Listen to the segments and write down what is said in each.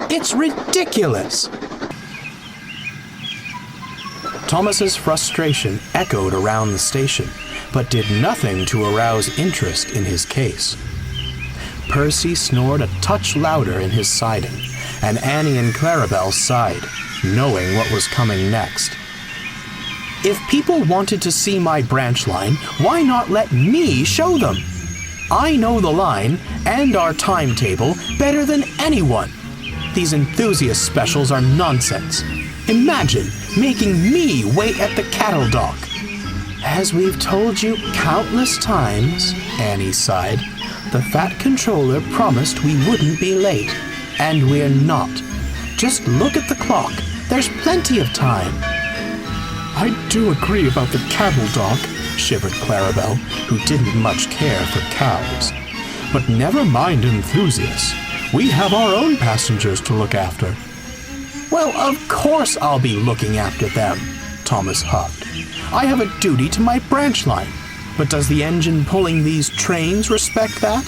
It's ridiculous! Thomas's frustration echoed around the station, but did nothing to arouse interest in his case. Percy snored a touch louder in his siding, and Annie and Clarabelle sighed, knowing what was coming next. If people wanted to see my branch line, why not let me show them? I know the line and our timetable better than anyone. These enthusiast specials are nonsense. Imagine making me wait at the cattle dock. As we've told you countless times, Annie sighed, the Fat Controller promised we wouldn't be late, and we're not. Just look at the clock. There's plenty of time. I do agree about the cattle dock, shivered Clarabelle, who didn't much care for cows. But never mind enthusiasts. We have our own passengers to look after. Well, of course I'll be looking after them, Thomas huffed. I have a duty to my branch line. But does the engine pulling these trains respect that?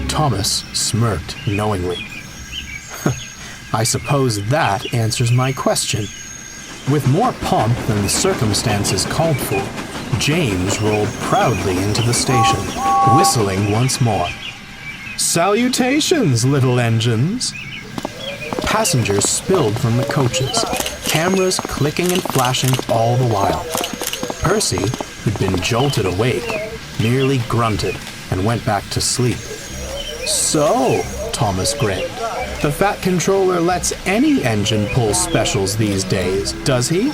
Thomas smirked knowingly. I suppose that answers my question. With more pomp than the circumstances called for, James rolled proudly into the station, whistling once more. Salutations, little engines! Passengers spilled from the coaches, cameras clicking and flashing all the while. Percy, who'd been jolted awake, merely grunted and went back to sleep. So, Thomas grinned, the Fat Controller lets any engine pull specials these days, does he?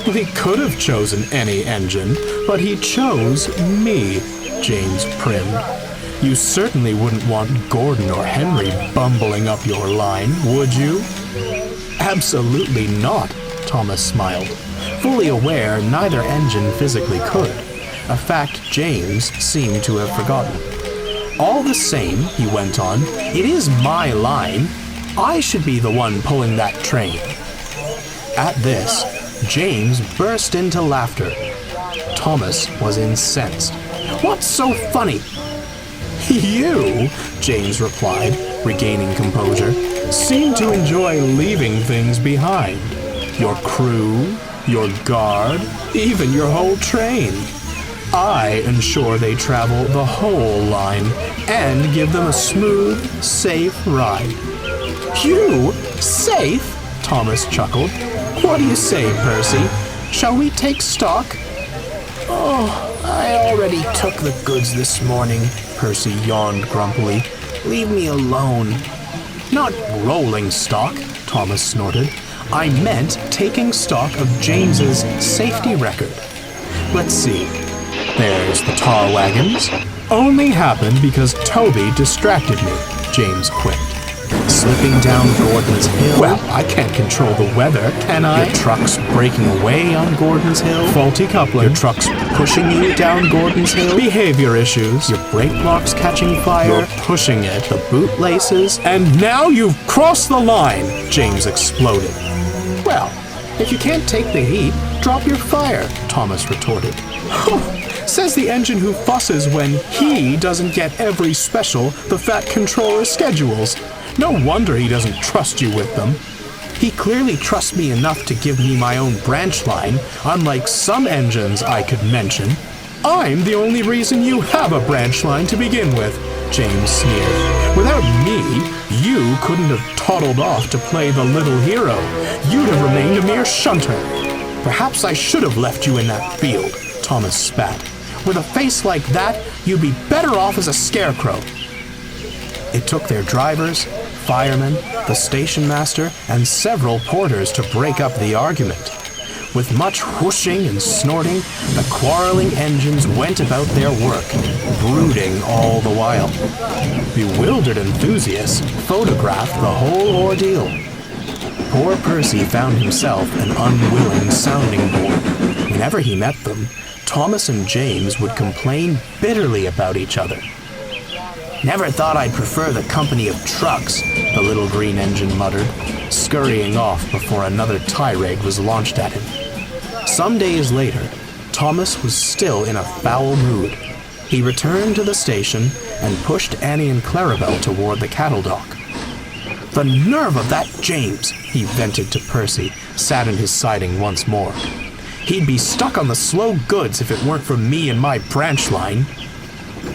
He could have chosen any engine, but he chose me, James primed. You certainly wouldn't want Gordon or Henry bumbling up your line, would you? Absolutely not, Thomas smiled, fully aware neither engine physically could, a fact James seemed to have forgotten. All the same, he went on, it is my line. I should be the one pulling that train. At this, James burst into laughter. Thomas was incensed. What's so funny? You, James replied, regaining composure, seem to enjoy leaving things behind. Your crew, your guard, even your whole train. I ensure they travel the whole line and give them a smooth, safe ride. You? Safe? Thomas chuckled. What do you say, Percy? Shall we take stock? Oh, I already took the goods this morning, Percy yawned grumpily. Leave me alone. Not rolling stock, Thomas snorted. I meant taking stock of James's safety record. Let's see. There's the tar wagons. Only happened because Toby distracted me, James quipped. Slipping down Gordon's Hill. Well, I can't control the weather, can I? Your truck's breaking away on Gordon's Hill. Faulty coupling. Your truck's pushing you down Gordon's Hill. Behavior issues. Your brake block's catching fire. You're pushing it. The boot laces. And now you've crossed the line, James exploded. Well, if you can't take the heat, drop your fire, Thomas retorted. Says the engine who fusses when he doesn't get every special the Fat Controller schedules. No wonder he doesn't trust you with them. He clearly trusts me enough to give me my own branch line, unlike some engines I could mention. I'm the only reason you have a branch line to begin with, James sneered. Without me, you couldn't have toddled off to play the little hero. You'd have remained a mere shunter. Perhaps I should have left you in that field, Thomas spat. With a face like that, you'd be better off as a scarecrow. It took their drivers, firemen, the station master, and several porters to break up the argument. With much whooshing and snorting, the quarreling engines went about their work, brooding all the while. Bewildered enthusiasts photographed the whole ordeal. Poor Percy found himself an unwilling sounding board. Whenever he met them, Thomas and James would complain bitterly about each other. Never thought I'd prefer the company of trucks, the little green engine muttered, scurrying off before another tirade was launched at him. Some days later, Thomas was still in a foul mood. He returned to the station and pushed Annie and Clarabelle toward the cattle dock. "The nerve of that James," he vented to Percy, sat in his siding once more. "He'd be stuck on the slow goods if it weren't for me and my branch line."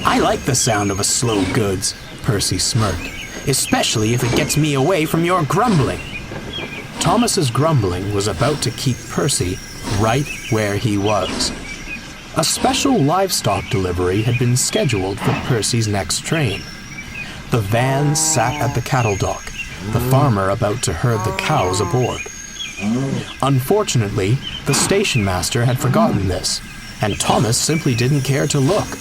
"I like the sound of a slow goods," Percy smirked, "especially if it gets me away from your grumbling." Thomas's grumbling was about to keep Percy right where he was. A special livestock delivery had been scheduled for Percy's next train. The van sat at the cattle dock, the farmer about to herd the cows aboard. Unfortunately, the station master had forgotten this, and Thomas simply didn't care to look.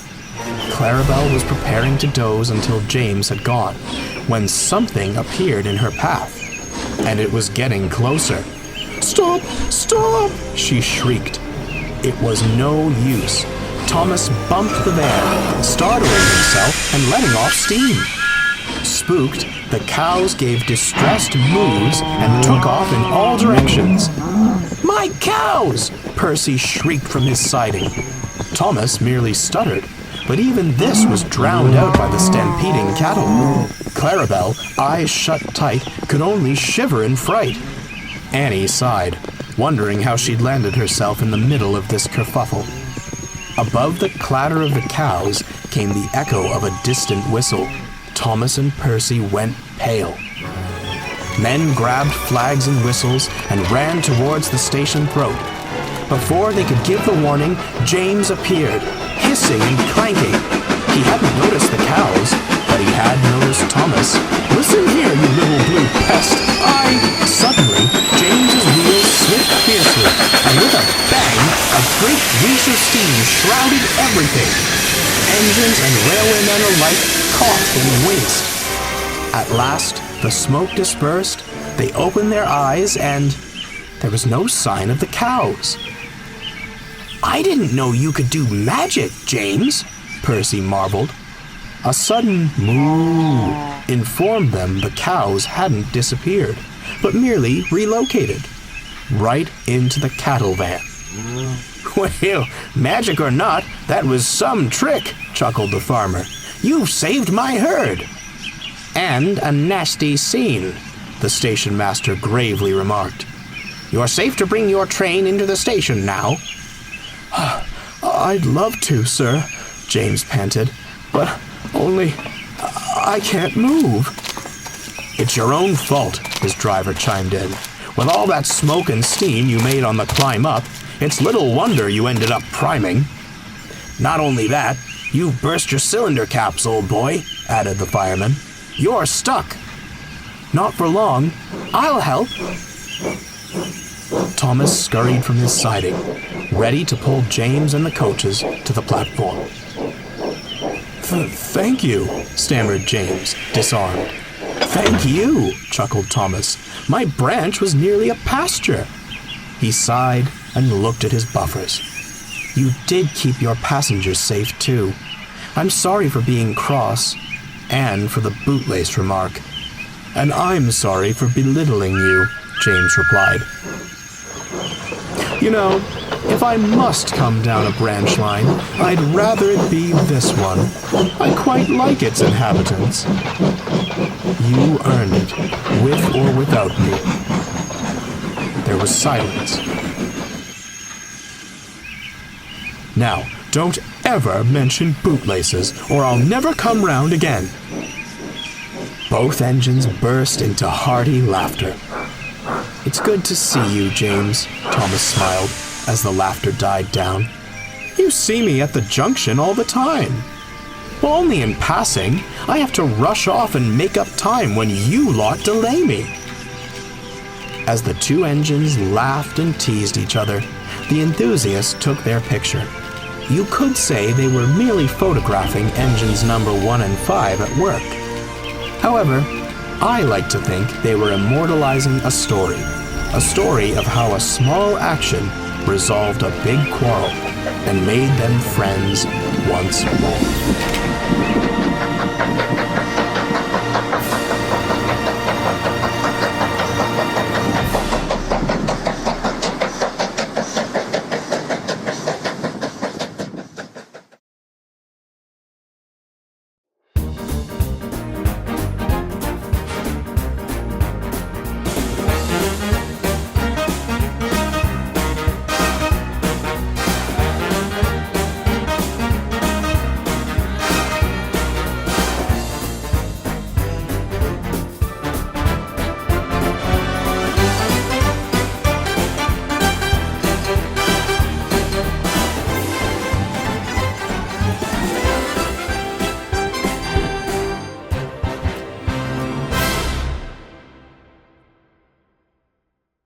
Clarabelle was preparing to doze until James had gone, when something appeared in her path, and it was getting closer. "Stop! Stop!" she shrieked. It was no use. Thomas bumped the van, startling himself and letting off steam. Spooked, the cows gave distressed moos and took off in all directions. "My cows!" Percy shrieked from his siding. Thomas merely stuttered, but even this was drowned out by the stampeding cattle. Clarabelle, eyes shut tight, could only shiver in fright. Annie sighed, wondering how she'd landed herself in the middle of this kerfuffle. Above the clatter of the cows came the echo of a distant whistle. Thomas and Percy went pale. Men grabbed flags and whistles and ran towards the station throat. Before they could give the warning, James appeared, hissing and clanking. He hadn't noticed the cows, but he had noticed Thomas. "Listen here, you little blue pest! Suddenly, James's wheels slipped fiercely, and with a bang, a great reach of steam shrouded everything. Engines and railwaymen alike coughed and winced. At last, the smoke dispersed, they opened their eyes, and there was no sign of the cows. "I didn't know you could do magic, James," Percy marveled. A sudden moo informed them the cows hadn't disappeared, but merely relocated, right into the cattle van. "Well, magic or not, that was some trick," chuckled the farmer. "You've saved my herd." "And a nasty scene," the station master gravely remarked. "You're safe to bring your train into the station now." "I'd love to, sir," James panted, "but only I can't move." "It's your own fault," his driver chimed in. "With all that smoke and steam you made on the climb up, it's little wonder you ended up priming." "Not only that, you've burst your cylinder caps, old boy," added the fireman. "You're stuck." "Not for long. I'll help." Thomas scurried from his siding, ready to pull James and the coaches to the platform. Thank you," stammered James, disarmed. "Thank you," chuckled Thomas. "My branch was nearly a pasture." He sighed and looked at his buffers. "You did keep your passengers safe, too. I'm sorry for being cross, and for the bootlace remark." "And I'm sorry for belittling you," James replied. "You know, if I must come down a branch line, I'd rather it be this one. I quite like its inhabitants." "You earned it, with or without me." There was silence. "Now, don't ever mention bootlaces, or I'll never come round again." Both engines burst into hearty laughter. "It's good to see you, James," Thomas smiled as the laughter died down. "You see me at the junction all the time." "Well, only in passing. I have to rush off and make up time when you lot delay me." As the two engines laughed and teased each other, the enthusiasts took their picture. You could say they were merely photographing engines number 1 and 5 at work. However, I like to think they were immortalizing a story of how a small action resolved a big quarrel and made them friends once more.